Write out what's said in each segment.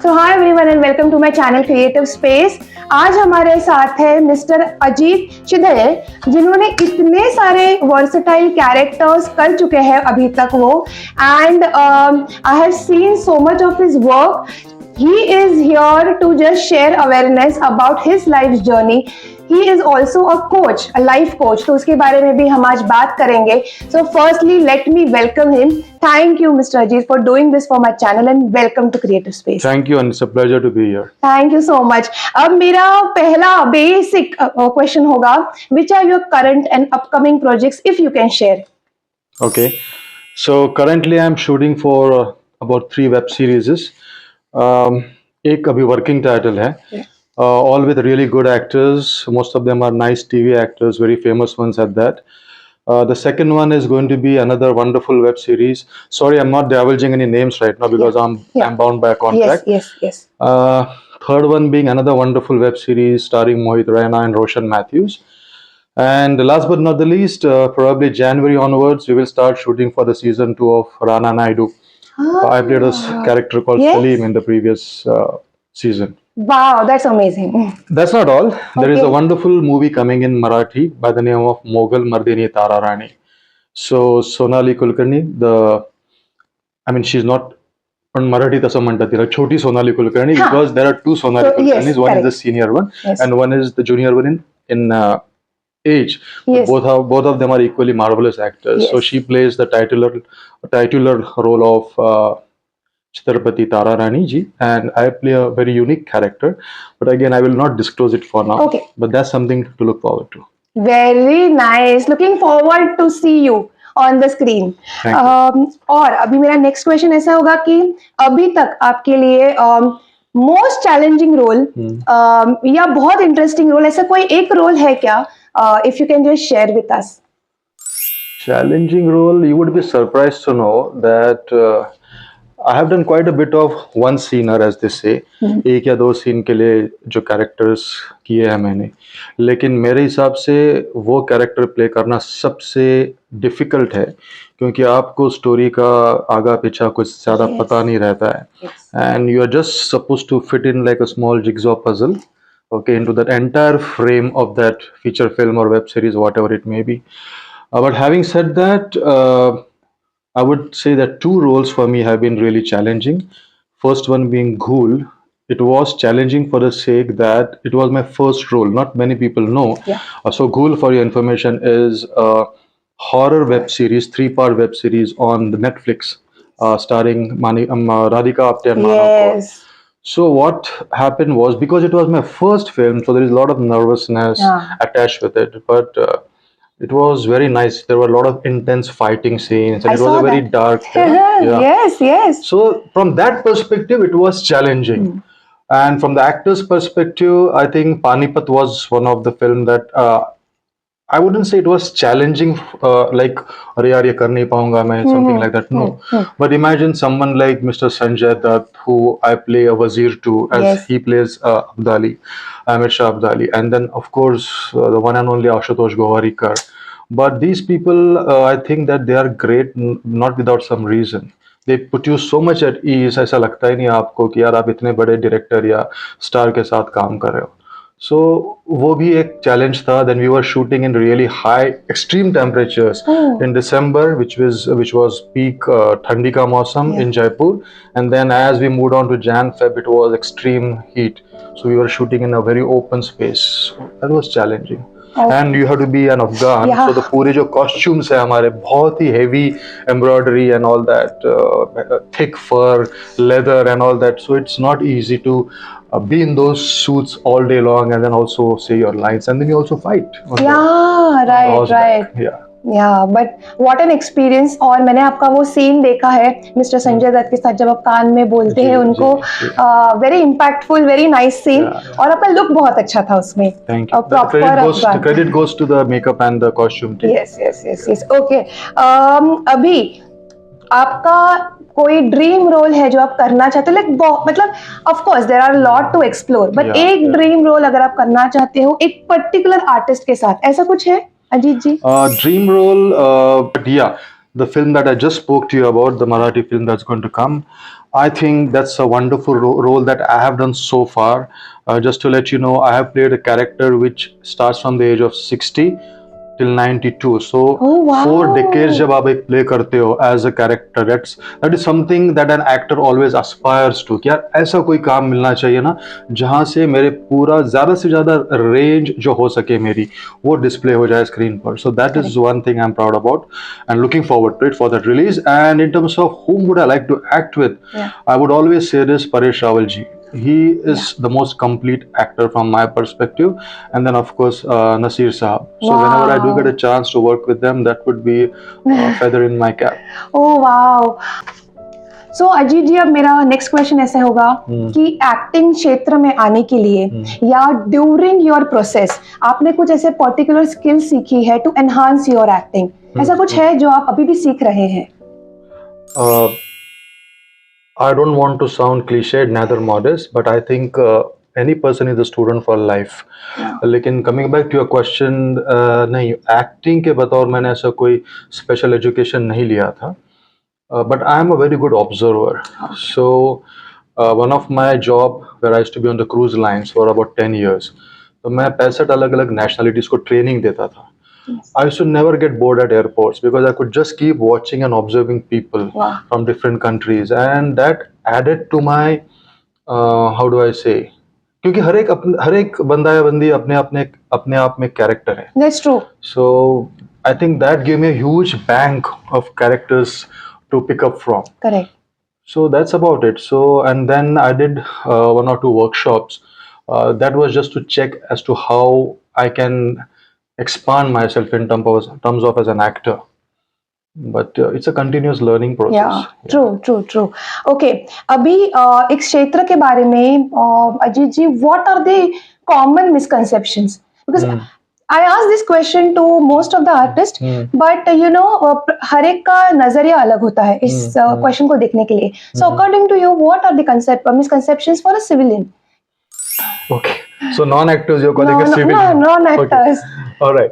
So hi everyone and welcome to my channel Creative Space. आज हमारे साथ है मिस्टर अजीत शिधये, जिन्होंने इतने सारे वर्सेटाइल कैरेक्टर्स कर चुके हैं अभी तक वो, and I have seen so much of his work. He is here to just share awareness about his life journey. He is also a coach, a life coach. तो उसके बारे में भी हम आज बात करेंगे. So firstly, let me welcome him. Thank you, Mr. Ajit, for doing this for my channel and welcome to Creative Space. Thank you, and it's a pleasure to be here. Thank you so much. अब मेरा पहला basic question होगा, which are your current and upcoming projects, if you can share? Okay, so currently I'm shooting for about 3 web series. एक अभी working title है, all with really good actors. Most of them are nice TV actors, very famous ones at that. The second one is going to be another wonderful web series. Sorry, I'm not divulging any names right now because I'm bound by a contract. Yes. Third one being another wonderful web series starring Mohit Raina and Roshan Matthews. And last but not the least, probably January onwards, we will start shooting for the season 2 of Rana Naidu. I played a character called Salim in the previous season. Wow, that's amazing. That's not all. There is a wonderful movie coming in Marathi by the name of Moghal Mardini Tara Rani. So Sonali Kulkarni, she's not on Marathi tasa म्हणतात तिला छोटी Sonali Kulkarni because there are 2 Sonali Kulkarnis. One is the senior one and one is the junior one in age. Both of them are equally marvelous actors. So she plays the titular role of Chhatrapati Tara Rani ji, and I play a very unique character, but again I will not disclose it for now. Okay. But that's something to look forward to. Very nice. Looking forward to see you on the screen. और अभी मेरा next question ऐसा होगा कि अभी तक आपके लिए मोस्ट चैलेंजिंग रोल या बहुत इंटरेस्टिंग रोल, ऐसा कोई एक रोल है क्या? If you can just share with us. Challenging role, you would be surprised to know that I have done quite a bit of one scener, as they say. एक या 2 scene के लिए जो कैरेक्टर्स किए हैं मैंने, लेकिन मेरे हिसाब से वो कैरेक्टर प्ले करना सबसे डिफिकल्ट है, क्योंकि आपको स्टोरी का आगा पीछा कुछ ज़्यादा पता नहीं रहता है, and you are just suppose to fit in like a small jigsaw puzzle, okay, into that entire frame of that feature film or web series, whatever it may be. But having said that, I would say that 2 roles for me have been really challenging. First one being Ghoul. It was challenging for the sake that it was my first role. Not many people know. So Ghoul, for your information, is a horror web series, 3-part web series on the Netflix, starring Radhika Apte and Manav Kaur. So what happened was, because it was my first film, so there is a lot of nervousness attached with it, but it was very nice. There were a lot of intense fighting scenes, and it was a very dark film. Yes. So from that perspective, it was challenging. And from the actor's perspective, I think Panipat was one of the film that I wouldn't say it was challenging, like अरे यार ये कर नहीं पाऊंगा मैं, something like that. No, but imagine someone like Mr. Sanjay Dutt, who I play a wazir to, as he plays Abdali, Amir Shah Abdali, and then of course the one and only Ashutosh Gowarikar. But these people, I think that they are great, not without some reason. They put you so much at ease. ऐसा लगता ही नहीं आपको कि यार आप इतने बड़े director या स्टार के साथ काम कर रहे हो. So वो भी एक challenge था. Then we were shooting in really high extreme temperatures in December, which was peak ठंडी का मौसम in Jaipur, and then as we moved on to Jan-Feb, it was extreme heat. So we were shooting in a very open space. So that was challenging. And you have to be an Afghan, so the पूरे जो costumes है हमारे बहुत ही heavy embroidery and all that, thick fur, leather and all that. So it's not easy to be in those suits all day long and then also say your lines, and then you also fight. Right. Yeah, but what an experience. और मैंने आपका वो scene देखा है mister Sanjay Dutt के साथ जब आप कान में बोलते हैं उनको, very impactful, very nice scene. और आपका लुक बहुत अच्छा था उसमें. Thank you. The credit goes to the makeup and the costume team. Yes. Okay. अभी आपका कोई ड्रीम रोल है जो आप करना चाहते हो? मतलब of course there are lot to explore, but एक ड्रीम रोल अगर आप करना चाहते हो एक पर्टिकुलर आर्टिस्ट के साथ, ऐसा कुछ है अजीत जी? Dream role, but yeah, the film that I just spoke to you about, the Marathi film that's going to come, I think that's a wonderful role that I have done so far. Just to let you know, I have played a character which starts from the age of 60 till 92. So Oh, wow. 4 decades जब आप एक play करते हो as a character, that is something that an actor always aspires to, कि यार ऐसा कोई काम मिलना चाहिए ना जहाँ से मेरे पूरा ज़्यादा से ज़्यादा रेंज जो हो सके मेरी वो डिस्प्ले हो जाए स्क्रीन पर. So that is one thing I'm proud about and looking forward to it for that release. And in terms of whom would I like to act with, I would always say this: Paresh Rawal ji. He is the most complete actor from my perspective, and then of course Nasir Sahab. So whenever I do get a chance to work with them, that would be a feather in my cap. Oh wow. सो अजीत जी, अब मेरा next question ऐसे होगा कि acting क्षेत्र में आने के लिए या ड्यूरिंग योर प्रोसेस आपने कुछ ऐसे पर्टिकुलर स्किल सीखी है टू एनहांस योर एक्टिंग, ऐसा कुछ है जो आप अभी भी सीख रहे हैं? I don't want to sound cliched, neither modest, but I think any person is a student for life. लेकिन coming back to your question, नहीं, acting के बतौर मैंने ऐसा कोई special education नहीं लिया था. But I am a very good observer. So one of my job where I used to be on the cruise lines for about 10 years, तो मैं 65 अलग-अलग nationalities को training देता था. I used to never get bored at airports because I could just keep watching and observing people from different countries, and that added to my how do I say, क्योंकि हर एक बंदा या बंदी अपने आप में कैरेक्टर है. That's true. So I think that gave me a huge bank of characters to pick up from. Correct. So that's about it. So, and then I did 1 or 2 workshops. That was just to check as to how I can expand myself in terms of as an actor. But it's a continuous learning process. True. Okay. अभी एक क्षेत्र के बारे में अजीत जी, what are the common misconceptions? Because I ask this question to most of the artists, but you know, हर एक का नजरिया अलग होता है इस क्वेश्चन को देखने के लिए. So according to you, what are the misconceptions for a civilian? Okay, so non-actors, you're calling a civilian. No, non-actors. Okay. All right.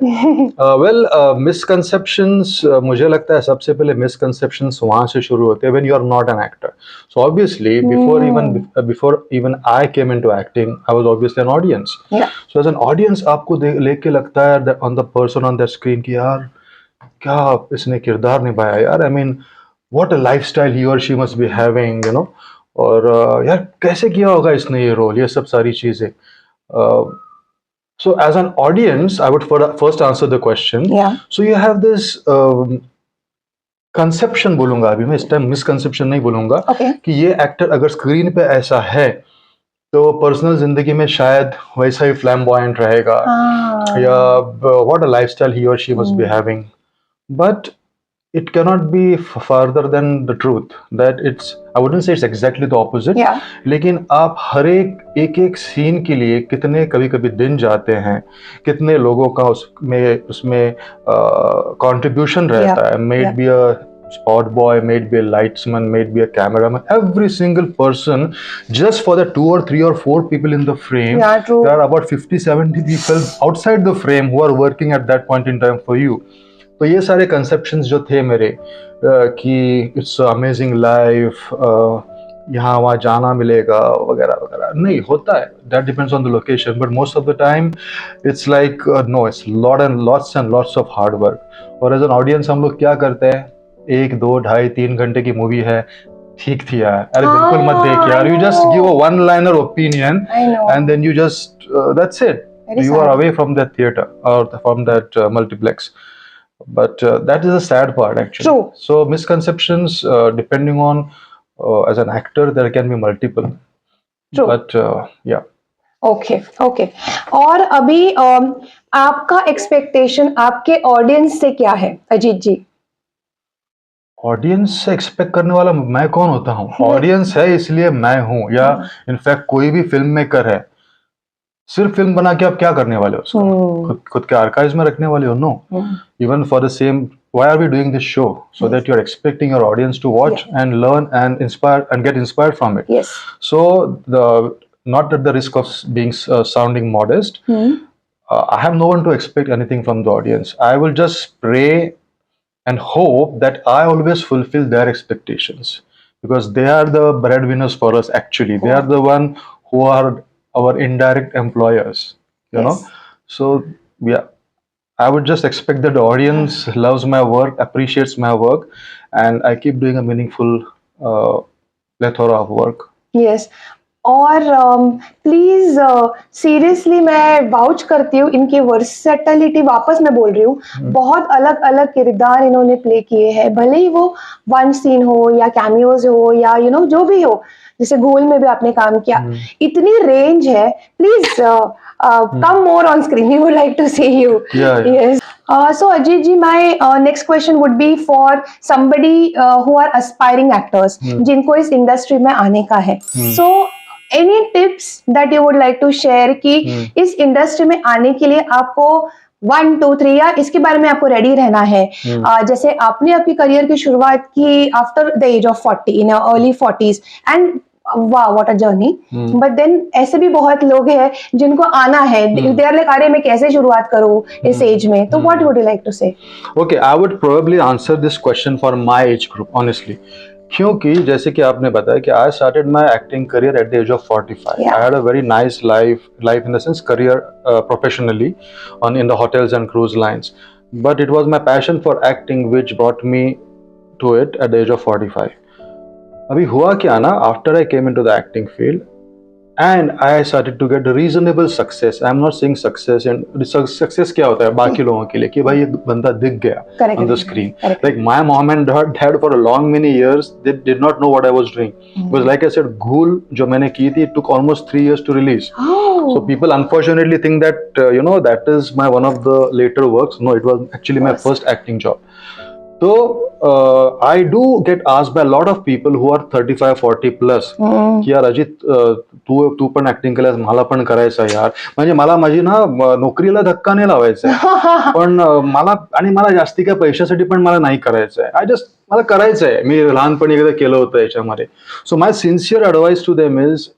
Well, misconceptions, मुझे लगता है सबसे पहले misconceptions वहाँ से शुरू होते हैं when you are not an actor. So obviously, before even I came into acting, I was obviously an audience. Yeah. So as an audience, आपको लेके लगता है on the person on the screen कि यार क्या इसने किरदार निभाया यार. I mean, what a lifestyle he or she must be having, you know. और यार कैसे किया होगा इसने ये रोल, ये सब सारी चीजें. So as an audience, I would first answer the question. Yeah. So you have this conception, बोलूंगा अभी मैं, इस टाइम misconception नहीं बोलूंगा, कि ये एक्टर अगर स्क्रीन पे ऐसा है तो पर्सनल जिंदगी में शायद वैसा ही फ्लैम्बॉयंट रहेगा, या what a lifestyle he or she must be having. But it cannot be farther than the truth. That it's, I wouldn't say it's exactly the opposite. Yeah. लेकिन आप हर एक सीन के लिए कितने कभी दिन जाते हैं, कितने लोगों का उसमें contribution रहता है. May it be a spot boy, may it be a lightsman, may it be a cameraman, every single person, just for the 2 or 3 or 4 people in the frame. Yeah, true. There are about 50-70 people outside the frame who are working at that point in time for you. तो ये सारे conceptions जो थे मेरे कि it's amazing life, यहाँ वहाँ जाना मिलेगा वगैरह वगैरह, नहीं होता है. That depends on the location, but most of the time it's like no, it's lots and lots of hard work. और एज एन ऑडियंस हम लोग क्या करते हैं, 1, 2, 2.5, 3 घंटे की मूवी है, ठीक थी यार, अरे बिल्कुल मत देख यार. You just give a one liner opinion and then you just that's it, you are away from that theater और from that multiplex. But that is a sad part actually. True. So misconceptions, depending on as an actor, there can be multiple. True. But yeah. Okay. और अभी आपका expectation आपके audience से क्या है अजीत जी? Audience से expect करने वाला मैं कौन होता हूँ? ऑडियंस है इसलिए मैं हूँ, या इनफैक्ट कोई भी फिल्म मेकर है, सिर्फ फिल्म बना के आप क्या करने वाले हो उसको? खुद के आर्काइव्स में रखने वाले हो? No. Even for the same, why are we doing this show? So that you're expecting your audience to watch and learn and inspire and get inspired from it. Yes. So not at the risk of being sounding modest, I have no one to expect anything from the audience. I will just pray and hope that I always fulfill their expectations, because they are the breadwinners for us actually. They are Wow. the one who are our indirect employers, you know. Yes. So yeah, I would just expect that the audience loves my work, appreciates my work, and I keep doing a meaningful plethora of work. Yes और please seriously मैं vouch करती हूँ इनकी versatility, वापस मैं बोल रही हूँ, बहुत अलग अलग किरदार इन्होंने प्ले किए हैं, भले ही वो वन सीन हो या कैमियोज हो या जो भी हो, जैसे गोल में भी आपने काम किया, इतनी रेंज है. Please come more on screen, we would like to see you. Yeah, yeah. Yes. So Ajit ji, my next question would be for somebody who are aspiring actors, जिनको इस इंडस्ट्री में आने का है. So any tips that you would like to share कि इस industry में आने के लिए आपको 1 2 3 या इसके बारे में आपको रेडी रहना है. जैसे आपने आपकी करियर की शुरुआत की after the age of 40 in early 40s and वाह what a journey. But then ऐसे भी बहुत लोग हैं जिनको आना है, दे आर लाइक अरे मैं कैसे शुरुआत करूं इस एज में, तो what would you like to say? Okay, I would probably answer this question for my age group, honestly. क्योंकि जैसे कि आपने बताया कि I started my acting career at the age of 45. Yeah. I had a very nice life in the sense career professionally in the hotels and cruise lines. But it was my passion for acting which brought me to it at the age of 45. अभी हुआ क्या ना, after I came into the acting field and I started to get reasonable success. I'm not saying success, and success क्या होता है बाकी लोगों के लिए कि भाई ये बंदा दिख गया Correct. on the screen. Correct. Like my mom and dad for a long many years they did not know what I was doing. Because like I said, Ghoul जो मैंने की थी it took almost 3 years to release. Oh. So people unfortunately think that that is my one of the later works. No, it was actually my first acting job. So I do get asked by a lot of people who are 35 40 plus की यार अजित तू पण acting केल्यास मला पण करायचं यार. म्हणजे मला माझी ना नोकरीला धक्का नाही लावायचा पण मला जास्ती काय पैशासाठी पण मला नाही करायचंय. मला करायचंय. मी लहानपणी एकदा केलं होतं याच्यामध्ये. So my sincere advice to them is,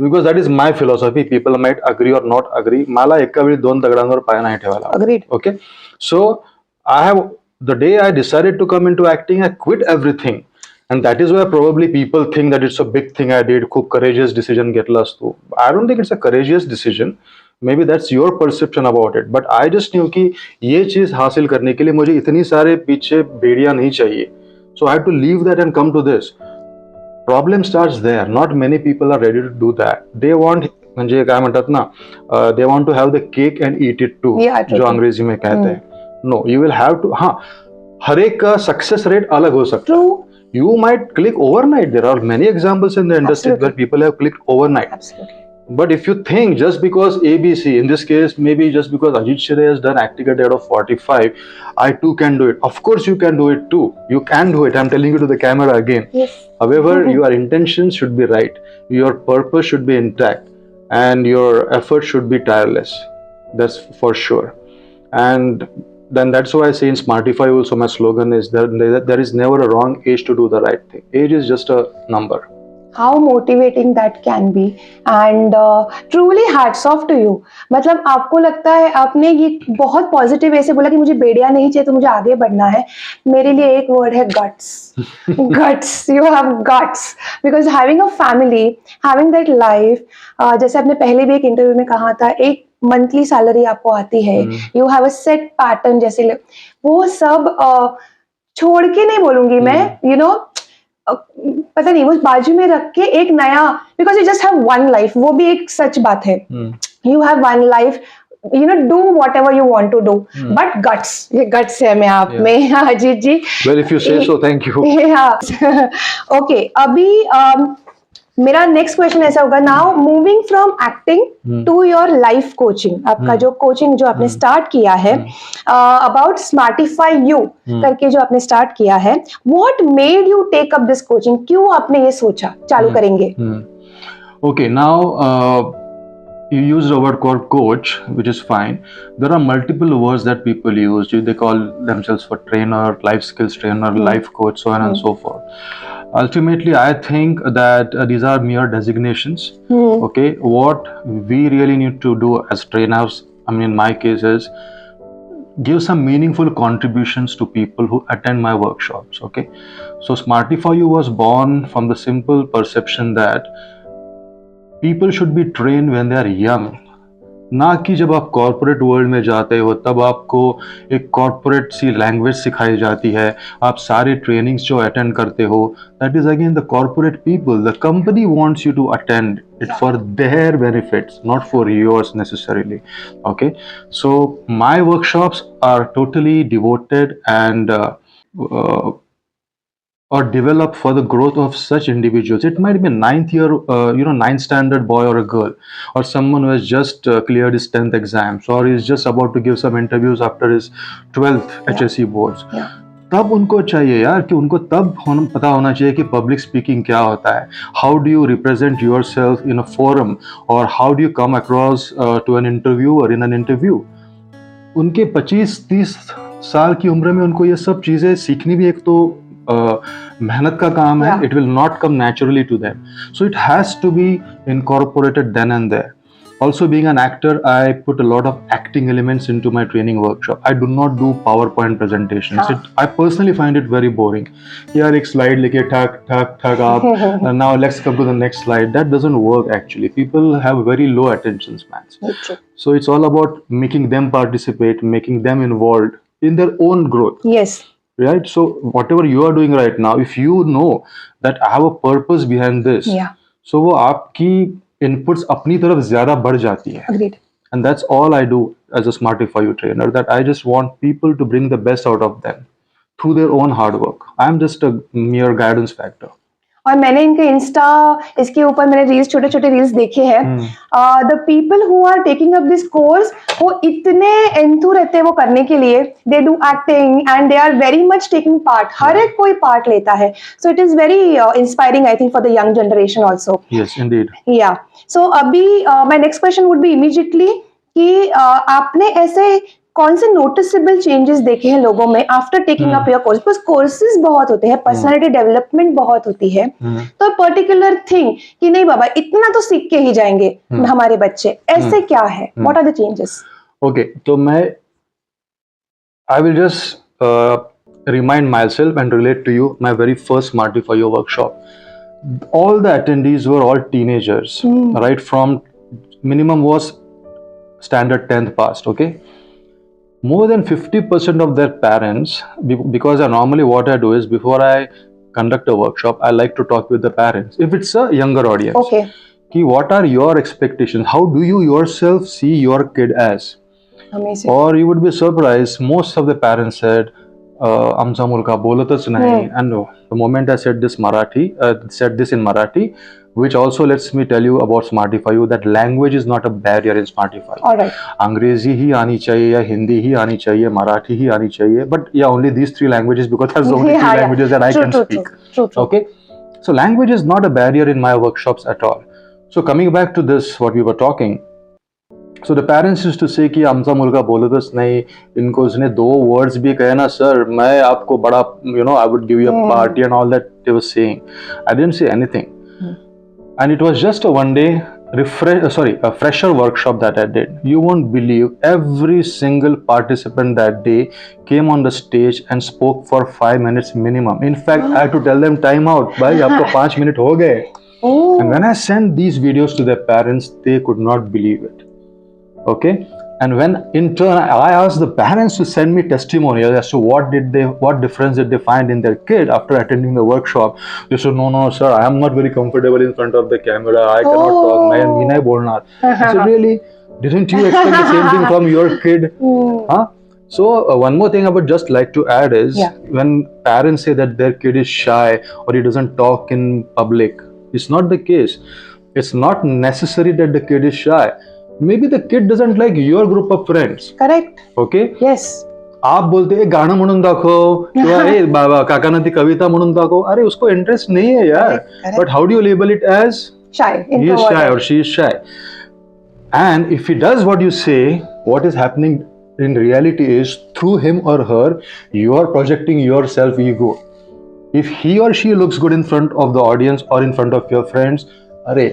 because that is my philosophy, people might agree or not agree, मला एका वेळी 2 दगडांवर पाय नाही ठेवायला. Agreed. Okay. So I have, the day I decided to come into acting, I quit everything. And that is why probably people think that it's a big thing I did, खूप courageous decision घेतलास तू. I don't think it's a courageous decision. Maybe that's your perception about it. But I just knew कि ये चीज हासिल करने के लिए मुझे इतनी सारे पीछे बेड़ियां नहीं चाहिए. So I had to leave that and come to this. Problem starts there. Not many people are ready to do that. They want, म्हणजे काय म्हणतात ना, they want to have the cake and eat it too. Yeah, जो अंग्रेजी में कहते हैं. No, you will have to. हाँ, हर एक का सक्सेस रेट अलग हो सकता है. You might click overnight. There are many examples in the industry where people have clicked overnight. Absolutely. But if you think just because ABC, in this case, maybe just because Ajit Shidhaye has done acting at the age of 45, I too can do it. Of course, you can do it too. You can do it. I'm telling you to the camera again. Yes. However, your intentions should be right. Your purpose should be intact, and your effort should be tireless. That's for sure. And then that's why I say in Smartify also my slogan is there is never a wrong age to do the right thing. Age is just a number. How motivating that can be, and truly hats off to you. मतलब आपको लगता है आपने ये बहुत positive way से बोला कि मुझे बेड़िया नहीं चाहिए तो मुझे आगे बढ़ना है. मेरे लिए एक वर्ड है guts. Guts. You have guts because having a family, having that life, जैसे आपने पहले भी एक इंटरव्यू में कहा था, एक मंथली सैलरी आपको आती है, you have a set pattern, जैसे वो सब छोड़ के नहीं बोलूंगी मैं, पता नहीं वो बाजू में रख के एक नया, because you just have one life, वो भी एक सच बात है. You have one life, do whatever you want to do, but guts, ये guts है मैं आप में अजीत जी. Well, if you say so, thank you. Okay, अभी मेरा नेक्स्ट क्वेश्चन ऐसा होगा, now moving from acting to your life coaching, आपका जो कोचिंग जो आपने स्टार्ट किया है, अबाउट स्मार्टिफाई यू करके जो आपने स्टार्ट किया है, what made you take up this coaching, क्यों आपने ये सोचा चालू करेंगे? Okay, now you used a word called coach, which is fine. There are multiple words that people use. They call themselves for trainer, life skills trainer, life coach, so on and so forth. Ultimately, I think that these are mere designations. Okay, what we really need to do as trainers, I mean in my case, is give some meaningful contributions to people who attend my workshops. Okay, so Smarty for You was born from the simple perception that people should be trained when they are young, ना कि जब आप corporate world में जाते हो तब आपको एक कॉर्पोरेट सी लैंग्वेज सिखाई जाती है, आप सारे ट्रेनिंग्स जो अटेंड करते हो, that is again the corporate people. The company wants you to attend it for their benefits, not for yours necessarily. Okay, so my workshops are totally devoted and uh, or developed for the growth of such individuals. It might be a ninth year, ninth standard boy or a girl, or someone who has just cleared his 10th exams, or is just about to give some interviews after his 12th HSC boards. तब उनको चाहिए यार कि उनको तब पता होना चाहिए कि पब्लिक स्पीकिंग क्या होता है, how do you represent yourself in a forum, और how do you come across to an interview और इन एन इंटरव्यू. उनके 25-30 साल की उम्र में उनको ये सब चीजें सीखनी भी एक तो मेहनत का काम है. It will not come naturally to them, so it has to be incorporated then and there. Also, being an actor, I put a lot of acting elements into my training workshop. I do not do PowerPoint presentations. I personally find it very boring. Here, एक slide लेके ठक ठक ठक आप. Now let's come to the next slide. That doesn't work actually. People have very low attention spans. So it's all about making them participate, making them involved in their own growth. Yes. Right. So whatever you are doing right now, if you know that I have a purpose behind this, so वो आपकी inputs अपनी तरफ ज्यादा बढ़ जाती है. Agreed. And that's all I do as a Smarty for You trainer, that I just want people to bring the best out of them through their own hard work. I'm just a mere guidance factor. और मैंने इनके Insta इसके ऊपर मैंने reels छोटे छोटे reels देखे हैं. The people who are taking up this course वो इतने एंथू रहते हैं वो करने के लिए. They do acting and they are very much taking part. हर एक कोई पार्ट लेता है. So it is very inspiring I think for the young generation also. Yes, indeed. या सो अभी my next question would be immediately कि आपने ऐसे कौन से नोटिसेबल चेंजेस देखे हैं लोगों में after taking up your course. Because courses बहुत होते हैं, पर्सनालिटी डेवलपमेंट बहुत होती है, तो पर्टिकुलर थिंग कि नहीं बाबा इतना तो सीख के ही जाएंगे हमारे बच्चे, ऐसे क्या है, what are the changes? Okay, तो मैं I will just remind myself and relate to you my very first Smarty for You workshop. All the attendees were all teenagers, right from minimum was standard 10th passed. Okay, more than 50% of their parents, because normally what I do is before I conduct a workshop, I like to talk with the parents if it's a younger audience. Okay, ki what are your expectations, how do you yourself see your kid as? Amazing. Or you would be surprised, most of the parents said आमचा मुलगा बोलतच नाही. And the moment I said this in Marathi, which also lets me tell you about Smarty for You, that language is not a barrier in Smarty for You. All right. अंग्रेजी ही आनी चाहिए या हिंदी ही आनी चाहिए, मराठी ही आनी चाहिए, but yeah, only these 3 languages because that's the only 3 languages that I can speak. True. Okay, so language is not a barrier in my workshops at all. So coming back to this, what we were talking. So the parents used to say कि आमचा मुलगा बोलतच नहीं, इनको उसने 2 words भी कहे ना सर मैं आपको बड़ा I would give you a party and all that they were saying. I didn't say anything. And it was just a one day a fresher workshop that I did. You won't believe, every single participant that day came on the stage and spoke for 5 minutes minimum. In fact, I had to tell them time out. Bhai, aapko 5 minutes ho gaye. And when I sent these videos to their parents, they could not believe it. Okay, and when in turn I asked the parents to send me testimonials as to what difference did they find in their kid after attending the workshop, they said, no sir, I am not very comfortable in front of the camera, I cannot talk, मैं नहीं बोलना. I said, really, didn't you expect the same thing from your kid? Huh? So one more thing I would just like to add is, when parents say that their kid is shy or he doesn't talk in public, it's not the case. It's not necessary that the kid is shy. Maybe the kid doesn't like your group of friends. Correct. Okay. Yes. आप बोलते गाणं म्हणून दाखव किंवा ए बाबा काकांना ती कविता म्हणून दाखव, अरे उसको इंटरेस्ट नहीं है यार. But how do you label it as? Shy. He is shy or she is shy. And if he does what you say, what is happening in reality is, through him or her, you are projecting your self ego. If he or she looks good in front of the audience or in front of your friends, अरे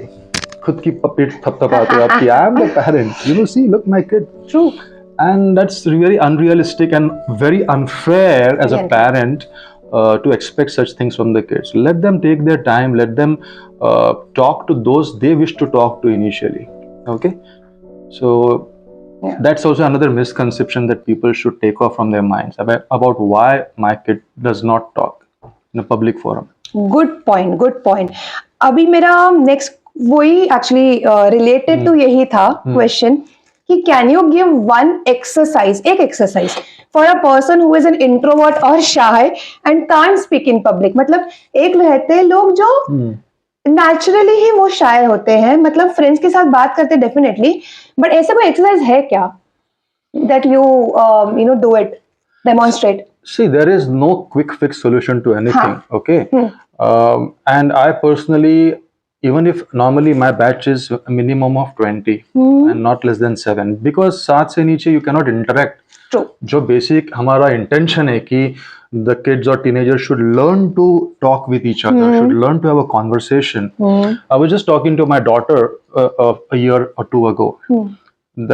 खुद की पीठ थपथपाते हो आपकी. I am the parent. See, look, my kid. True. and that's very unrealistic and very unfair as a Again. parent to expect such things from the kids. Let them take their time, let them talk to those they wish to talk to initially. Okay, so Yeah. that's also another misconception that people should take off from their minds about why my kid does not talk in a public forum. Good point, good point. अभी मेरा next वही actually related to यही था question कि can you give one exercise, एक exercise for a person who is an introvert और shy and can't speak in public. मतलब एक रहते हैं लोग जो नेचुरली ही वो शाय होते हैं, मतलब फ्रेंड्स के साथ बात करते डेफिनेटली, बट ऐसा कोई एक्सरसाइज है क्या that you know do it, demonstrate? See, there is no quick fix solution to anything. Okay. And I personally, even if normally my batch is a minimum of 20 and not less than 7, because 7 से नीचे you cannot interact. True. जो basic हमारा intention है कि the kids or teenagers should learn to talk with each other, should learn to have a conversation. I was just talking to my daughter a year or two ago.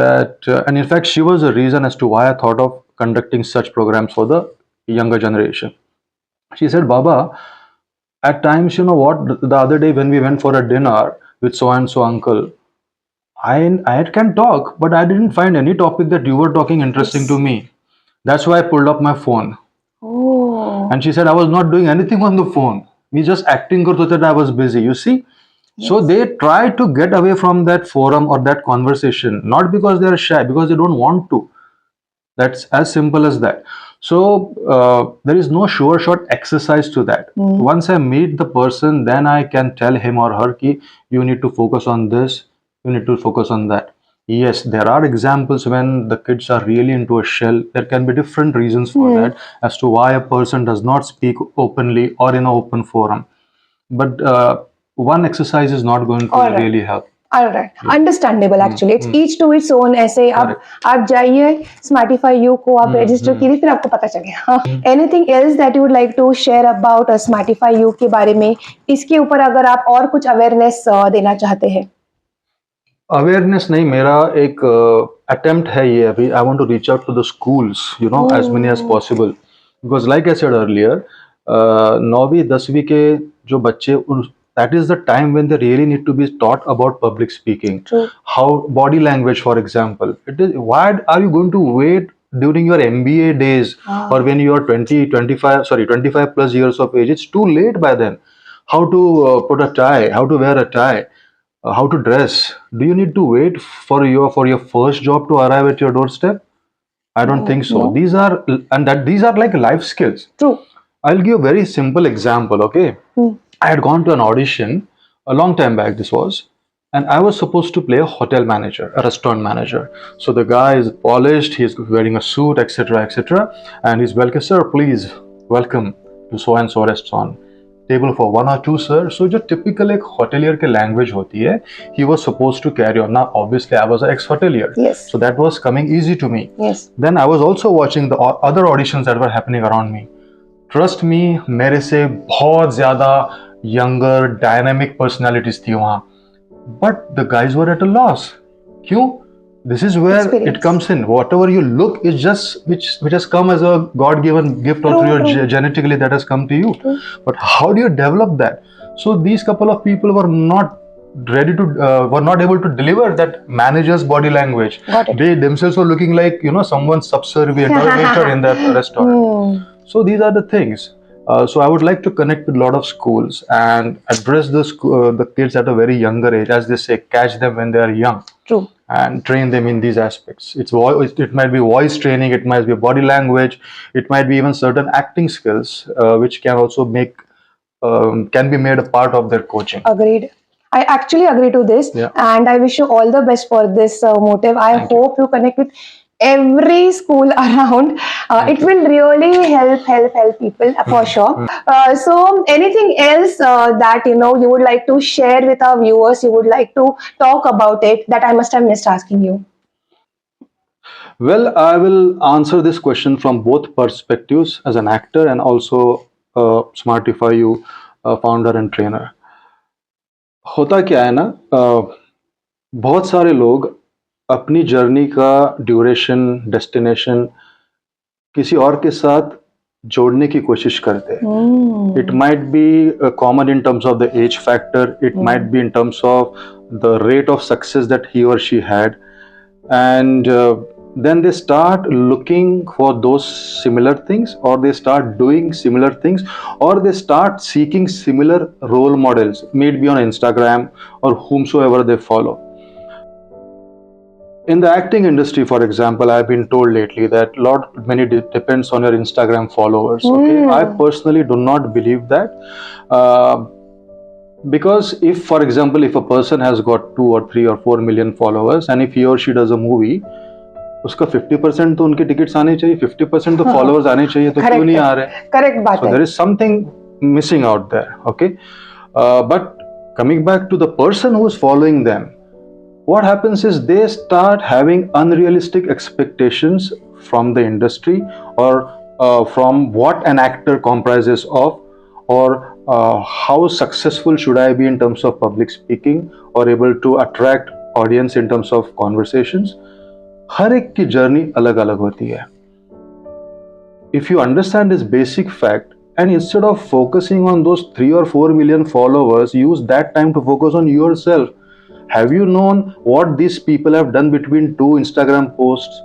That and in fact she was the reason as to why I thought of conducting such programs for the younger generation. She said, Baba, at times, you know what, the other day when we went for a dinner with so and so uncle, I can talk, but I didn't find any topic that you were talking interesting to me. That's why I pulled up my phone. Oh. And she said, I was not doing anything on the phone. Me just acting karto that I was busy. You see? So they try to get away from that forum or that conversation, not because they are shy, because they don't want to. That's as simple as that. So there is no sure shot exercise to that. Once I meet the person, then I can tell him or her ki you need to focus on this, you need to focus on that. Yes, there are examples when the kids are really into a shell. There can be different reasons for that as to why a person does not speak openly or in an open forum. But one exercise is not going to really help. Alright, understandable actually. It's each to its own. ऐसे आप जाइए Smartify You को आप register कीजिए, फिर आपको पता चलेगा. Anything else that you would like to share about Smartify You के बारे में? इसके ऊपर अगर आप और कुछ awareness देना चाहते हैं? Awareness नहीं, मेरा एक attempt है ये अभी. I want to reach out to the schools, you know, as many as possible. Because like I said earlier, 9वीं 10वीं के जो बच्चे, that is the time when they really need to be taught about public speaking. True. How body language, for example. It is, why are you going to wait during your MBA days or when you are 25 plus years of age? It's too late by then. How to put a tie, how to wear a tie, how to dress. Do you need to wait for your first job to arrive at your doorstep? I don't think so. No. These are like life skills. True. I'll give a very simple example, okay? I had gone to an audition a long time back, this was, and I was supposed to play a hotel manager, a restaurant manager. So the guy is polished, he's wearing a suit, etc., and he's welcome, sir, please, welcome to so and so restaurant. Table for 1 or 2, sir. So जो typical एक hotelier के language होती है, he was supposed to carry on. Now, obviously, I was an ex-hotelier. Yes. So that was coming easy to me. Yes. Then I was also watching the other auditions that were happening around me. Trust me, मेरे से बहुत ज़्यादा younger, dynamic personalities थी वहाँ. But the guys were at a loss. क्यों? This is where it comes in. Whatever you look is just which has come as a God-given gift or through your genetically that has come to you. But how do you develop that? So these couple of people were not ready to were not able to deliver that manager's body language. They themselves were looking like, you know, someone subservient or waiter in that restaurant. So these are the things. So I would like to connect with a lot of schools and address the kids at a very younger age, as they say, catch them when they are young. True. And train them in these aspects. It might be voice training, it might be body language, it might be even certain acting skills, which can also can be made a part of their coaching. Agreed. I actually agree to this, and I wish you all the best for this motive. I hope you connect with every school around. It will really help people for sure. So anything else that you would like to share with our viewers, you would like to talk about it, that I must have missed asking you? Well, I will answer this question from both perspectives, as an actor and also Smartify You founder and trainer. होता क्या है ना, बहुत सारे लोग अपनी journey का duration, destination किसी और के साथ जोड़ने की कोशिश करते हैं. It might be common in terms of the age factor, it might be in terms of the rate of success that he or she had, and then they start looking for those similar things, or they start doing similar things, or they start seeking similar role models, may it be on Instagram or whomsoever they follow. In the acting industry, for example, I've been told lately that many depends on your Instagram followers. Okay, I personally do not believe that, uh, because if, for example, if a person has got 2 or 3 or 4 million followers, and if he or she does a movie, उसका 50% तो उनके tickets आने चाहिए, 50% तो followers आने चाहिए, तो क्यों नहीं आ रहे? करेक्ट बात है. So there is something missing out there. Okay, but coming back to the person who is following them, what happens is they start having unrealistic expectations from the industry, or from what an actor comprises of, or how successful should I be in terms of public speaking, or able to attract audience in terms of conversations. हर एक की journey अलग अलग होती है. If you understand this basic fact, and instead of focusing on those 3 or 4 million followers, use that time to focus on yourself. Have you known what these people have done between 2 Instagram posts?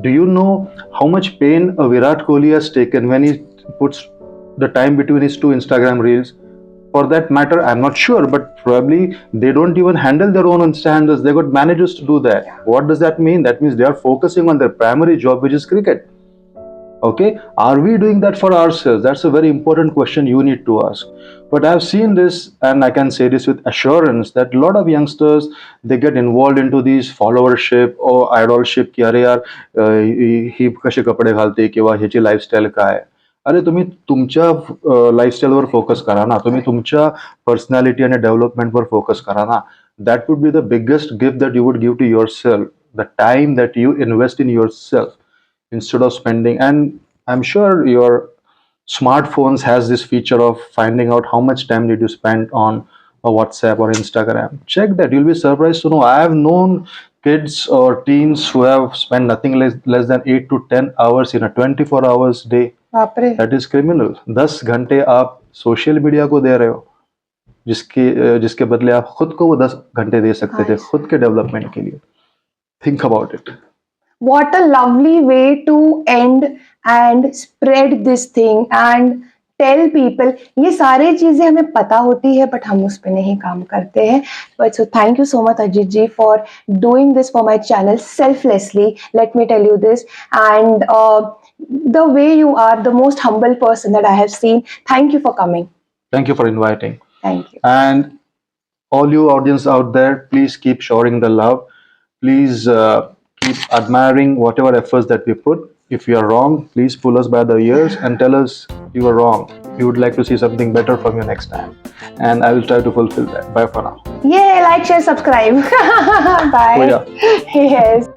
Do you know how much pain a Virat Kohli has taken when he puts the time between his 2 Instagram reels? For that matter, I'm not sure, but probably they don't even handle their own Insta handles. They got managers to do that. What does that mean? That means they are focusing on their primary job, which is cricket. Okay, are we doing that for ourselves? That's a very important question you need to ask. But I've seen this, and I can say this with assurance, that a lot of youngsters, they get involved into these followership or idolship की अरे यार ही कसे कपडे घालते किंवा ह्याची lifestyle काय. अरे तुम्ही तुमच्या लाईफस्टाईलवर फोकस करा ना, तुम्ही तुमच्या पर्सनॅलिटी आणि डेव्हलपमेंटवर फोकस करा ना. That would be the biggest gift that you would give to yourself, the time that you invest in yourself instead of spending. And I'm sure your smartphones has this feature of finding out how much time did you spend on a WhatsApp or Instagram. Check that, you'll be surprised to know I have known kids or teens who have spent nothing less than 8 to 10 hours in a 24 hours day. That is criminal. 10 घंटे आप social media को दे रहे हो, जिसके बदले आप खुद को वो 10 घंटे दे सकते थे खुद के डेवलपमेंट के लिए. Think about it. What a lovely way to end and spread this thing and tell people. ये सारे चीजें हमें पता होती है but हम उस पर नहीं काम करते हैं. But so thank you so much Ajit ji for doing this for my channel selflessly. Let me tell you this, and the way you are, the most humble person that I have seen. Thank you for coming. Thank you for inviting. Thank you. And all you audience out there, please keep showering the love. Please keep admiring whatever efforts that we put. If you are wrong, please pull us by the ears and tell us you are wrong. You would like to see something better from you next time, and I will try to fulfill that. Bye for now. Yeah, like, share, subscribe. Bye. Oh, yeah. Yes.